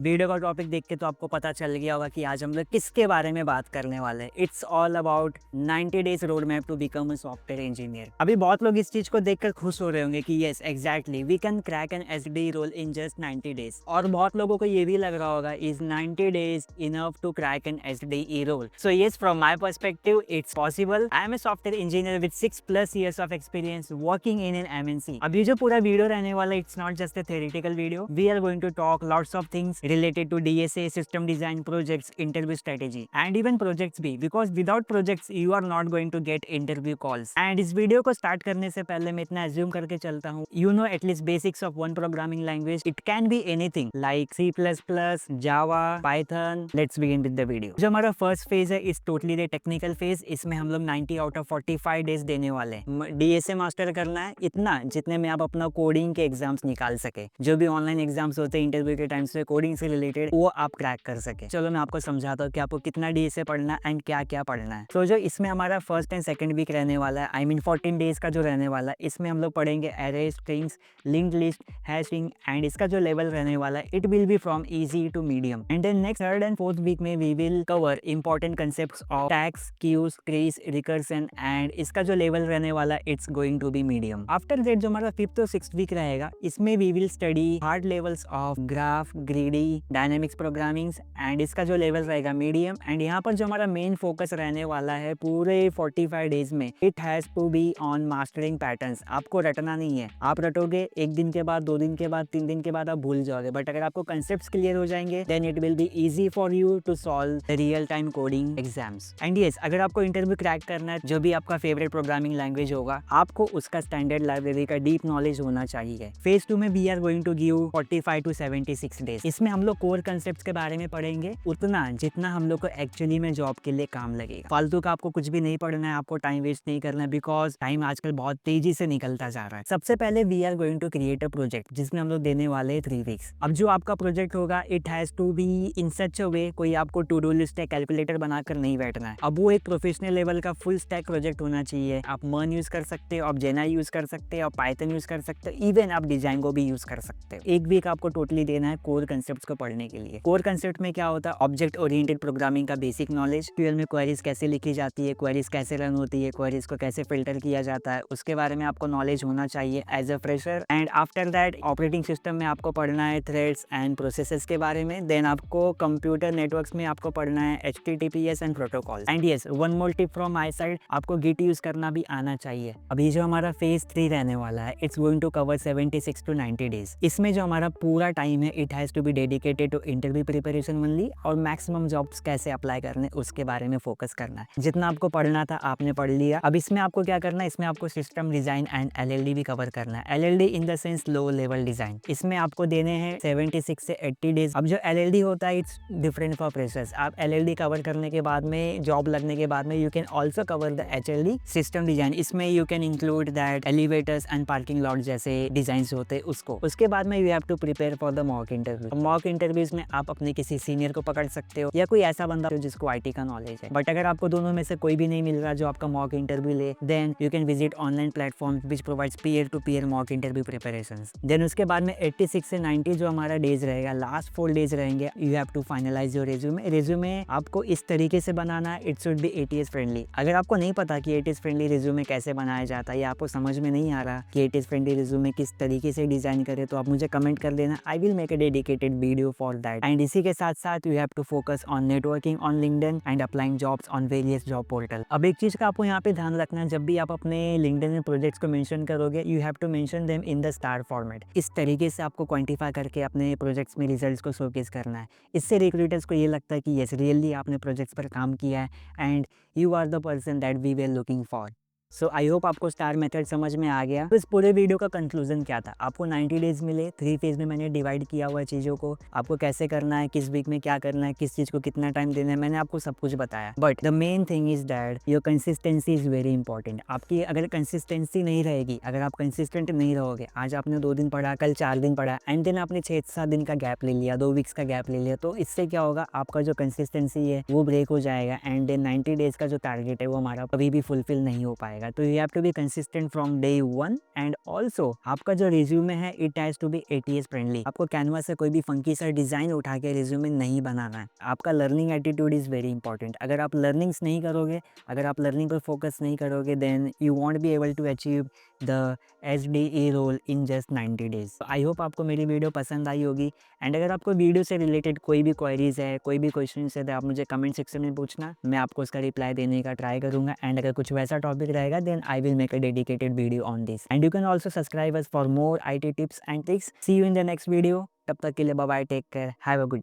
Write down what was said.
Video का topic देख के तो आपको पता चल गया होगा कि आज हम लोग किसके बारे में बात करने वाले हैं। It's all about 90 days road map to become a software engineer. अभी बहुत लोग इस चीज को देखकर खुश हो रहे होंगे कि yes exactly we can crack an SDE role in just 90 days. और बहुत लोगों को ये भी लग रहा होगा is 90 days enough to crack an SDE role. So yes, from my perspective it's possible. I am a software engineer with 6+ years of experience working in an MNC. अभी जो पूरा वीडियो रहने वाला it's not just a theoretical video. We are going to talk lots of things related to DSA, system design, projects, interview strategy and even projects भी, because without projects you are not going to get interview calls। and इस video को start करने से पहले मैं इतना assume करके चलता हूँ you know at least basics of one programming language। it can be anything like C++, Java, Python। let's begin with the video। जो हमारा फर्स्ट फेज है इस टोटली द टेक्निकल फेज, इसमें हम लोग 90 आउट ऑफ 45 डेज देने वाले हैं। DSA मास्टर करना है इतना जितने में आप अपना कोडिंग के एग्जाम्स निकाल सके। जो भी ऑनलाइन एग्जाम्स होते हैं इंटरव्यू के टाइम से कोडिंग से रिलेटेड वो आप क्रैक कर सके। चलो मैं आपको समझाता हूँ कि आपको कितना डीएसए पढ़ना है एंड क्या क्या पढ़ना है। तो जो इसमें हमारा फर्स्ट एंड सेकंड वीक रहने वाला है, आई मीन 14 डेज का जो रहने वाला है, इसमें हम लोग पढ़ेंगे array, strings, linked list, hashing and इसका जो लेवल रहने वाला है it will be from easy to medium. And then next third and fourth week में we will cover important concepts of stacks, queues, trees, recursion and इसका जो level रहने वाला है it's going to be medium. After that जो हमारा fifth और sixth week रहेगा इसमें we will study hard levels of graph, greedy, dynamics programming and इसका जो लेवल रहेगा मीडियम। एंड यहाँ पर जो हमारा मेन फोकस रहने वाला है पूरे 45 डेज में it has to be on mastering patterns. आपको रटना नहीं है, आप रटोगे एक दिन के बाद, 2 दिन के बाद, 3 दिन के बाद आप भूल जाओगे। बट अगर आपको कंसेप्ट्स क्लियर हो जाएंगे then it will be easy for you to solve real time coding exams. And yes, अगर आपको इंटरव्यू क्रैक करना है जो भी आपका फेवरेट प्रोग्रामिंग लैंग्वेज होगा आपको उसका स्टैंडर्ड लाइब्रेरी का डीप नॉलेज होना चाहिए। फेज 2 में we are going to give 45 to 76 days. इसमें हम लोग कोर कंसेप्ट्स के बारे में पढ़ेंगे उतना जितना हम लोग को एक्चुअली में जॉब के लिए काम लगेगा। फालतू का आपको कुछ भी नहीं पढ़ना है, आपको टाइम वेस्ट नहीं करना है बिकॉज टाइम आजकल बहुत तेजी से निकलता जा रहा है। सबसे पहले we are going to create a project जिसमें हम लोग देने वाले हैं 3 वीक्स। अब जो आपका प्रोजेक्ट होगा it has to be in such a way, कोई आपको टू डू लिस्ट या कैलकुलेटर बनाकर नहीं बैठना है। अब वो एक प्रोफेशनल लेवल का फुल स्टैक प्रोजेक्ट होना चाहिए। आप मर्न यूज कर सकते हो, आप जेना यूज कर सकते हो, आप पाइथन यूज कर सकते हो, इवन आप डिजाइंगो भी यूज कर सकते हो। एक वीक आपको टोटली देना है कोर कंसेप्ट्स को पढ़ने के लिए। कोर कंसेप्ट में क्या होता है, ऑब्जेक्ट ओरिएंटेड प्रोग्रामिंग का बेसिक नॉलेज, SQL में क्वेरीज कैसे लिखी जाती है, क्वेरीज कैसे रन होती है, क्वेरीज को कैसे फिल्टर किया जाता है, उसके बारे में आपको नॉलेज होना चाहिए as a fresher. And after that operating system में आपको पढ़ना है थ्रेड्स एंड प्रोसेसेस के बारे में। देन आपको कंप्यूटर नेटवर्क्स में आपको पढ़ना है HTTPS and protocol. And yes, one more tip from my side, आपको गिट यूज करना भी आना चाहिए। अभी जो हमारा फेज 3 रहने वाला है it's going to cover 76 to 90 days. इसमें जो हमारा पूरा टाइम है it has to be dedicated to interview preparation only और मैक्सिमम जॉब्स कैसे अप्लाई करने उसके बारे में फोकस करना है। जितना आपको पढ़ना था आपने पढ़ लिया। अब इसमें आपको क्या करना है, इसमें आपको सिस्टम डिजाइन एंड LLD भी कवर करना है। LLD in the sense low level design. इसमें आपको देने हैं 76 से 80 डेज। अब जो LLD होता है इट्स डिफरेंट फॉर फ्रेशर्स। आप LLD कवर करने के बाद में, जॉब लगने के बाद में you can also cover the HLD system design. इसमें you can include that elevators and parking lot जैसे डिजाइन होते हैं उसको। उसके बाद में you have to prepare for the mock interview. Mock interviews में आप अपने किसी सीनियर को पकड़ सकते हो या कोई ऐसा बंदा जिसको IT का नॉलेज है। बट अगर आपको दोनों में से कोई भी नहीं मिल रहा जो आपका मॉक इंटरव्यू ले then you can visit online platform which provides peer to peer mock interview preparations. Then उसके बाद में 86 से 90 जो हमारा डेज रहेगा, लास्ट 4 डेज रहेंगे, you have to finalize your resume. Resume आपको इस तरीके से बनाना है, it should be ATS friendly. अगर आपको नहीं पता कि ATS फ्रेंडली रेज्यूमे कैसे बनाया जाता है या आपको समझ में नहीं आ रहा कि ATS फ्रेंडली रेज्यूमे किस तरीके से डिजाइन करे तो आप मुझे कमेंट कर देना। I will make a dedicated video for that. And इसी के साथ साथ you have to focus on networking on LinkedIn and applying jobs on various job portal. अब एक चीज का आपको यहाँ पे ध्यान रखना है, जब भी आप अपने लिंक्डइन में प्रोजेक्ट्स को मेंशन करोगे you have to mention them in the STAR format. इस तरीके से आपको क्वांटिफाई करके अपने प्रोजेक्ट्स में रिजल्ट्स को शोकेस करना है। इससे रिक्रूटर्स को ये लगता है कि यस रियली आपने प्रोजेक्ट्स पर काम किया है and you are the person that we were looking for. So I hope आपको स्टार मेथड समझ में आ गया। तो इस पूरे वीडियो का कंक्लूजन क्या था, आपको 90 डेज मिले, 3 फेज में मैंने डिवाइड किया हुआ है चीज़ों को, आपको कैसे करना है, किस वीक में क्या करना है, किस चीज़ को कितना टाइम देना है, मैंने आपको सब कुछ बताया। But the main thing is that your consistency is very important. आपकी अगर कंसिस्टेंसी नहीं रहेगी, अगर आप कंसिस्टेंट नहीं रहोगे, आज आपने 2 दिन पढ़ा, कल 4 दिन पढ़ा एंड देन आपने 6-7 दिन का गैप ले लिया, 2 वीक्स का गैप ले लिया, तो इससे क्या होगा, आपका जो कंसिस्टेंसी है वो ब्रेक हो जाएगा एंड देन 90 डेज का जो टारगेट है वो हमारा कभी भी फुलफिल नहीं हो पाएगा। जाएगा। तो you have to be consistent from day 1 and also आपका जो रिज्यूमे है it has to be ATS friendly. आपको कैनवा से कोई भी फंकी सा डिज़ाइन उठा के रिज्यूमे नहीं बनाना है। आपका learning attitude is very important. अगर आप लर्निंग्स नहीं करोगे, अगर आप लर्निंग पर फोकस नहीं करोगे, then you won't be able to achieve the SDE role in just 90 days. I hope आपको मेरी वीडियो पसंद आई होगी एंड अगर आपको वीडियो से रिलेटेड कोई भी क्वेरीज है, कोई भी क्वेश्चन है, तो आप मुझे कमेंट सेक्शन में पूछना, मैं आपको उसका रिप्लाई देने का ट्राई करूंगा। एंड अगर कुछ वैसा टॉपिक रहेगा then I will make a dedicated video on this and you can also subscribe us for more IT tips and tricks. See you in the next video. तब तक के लिए bye bye, take care, have a good day.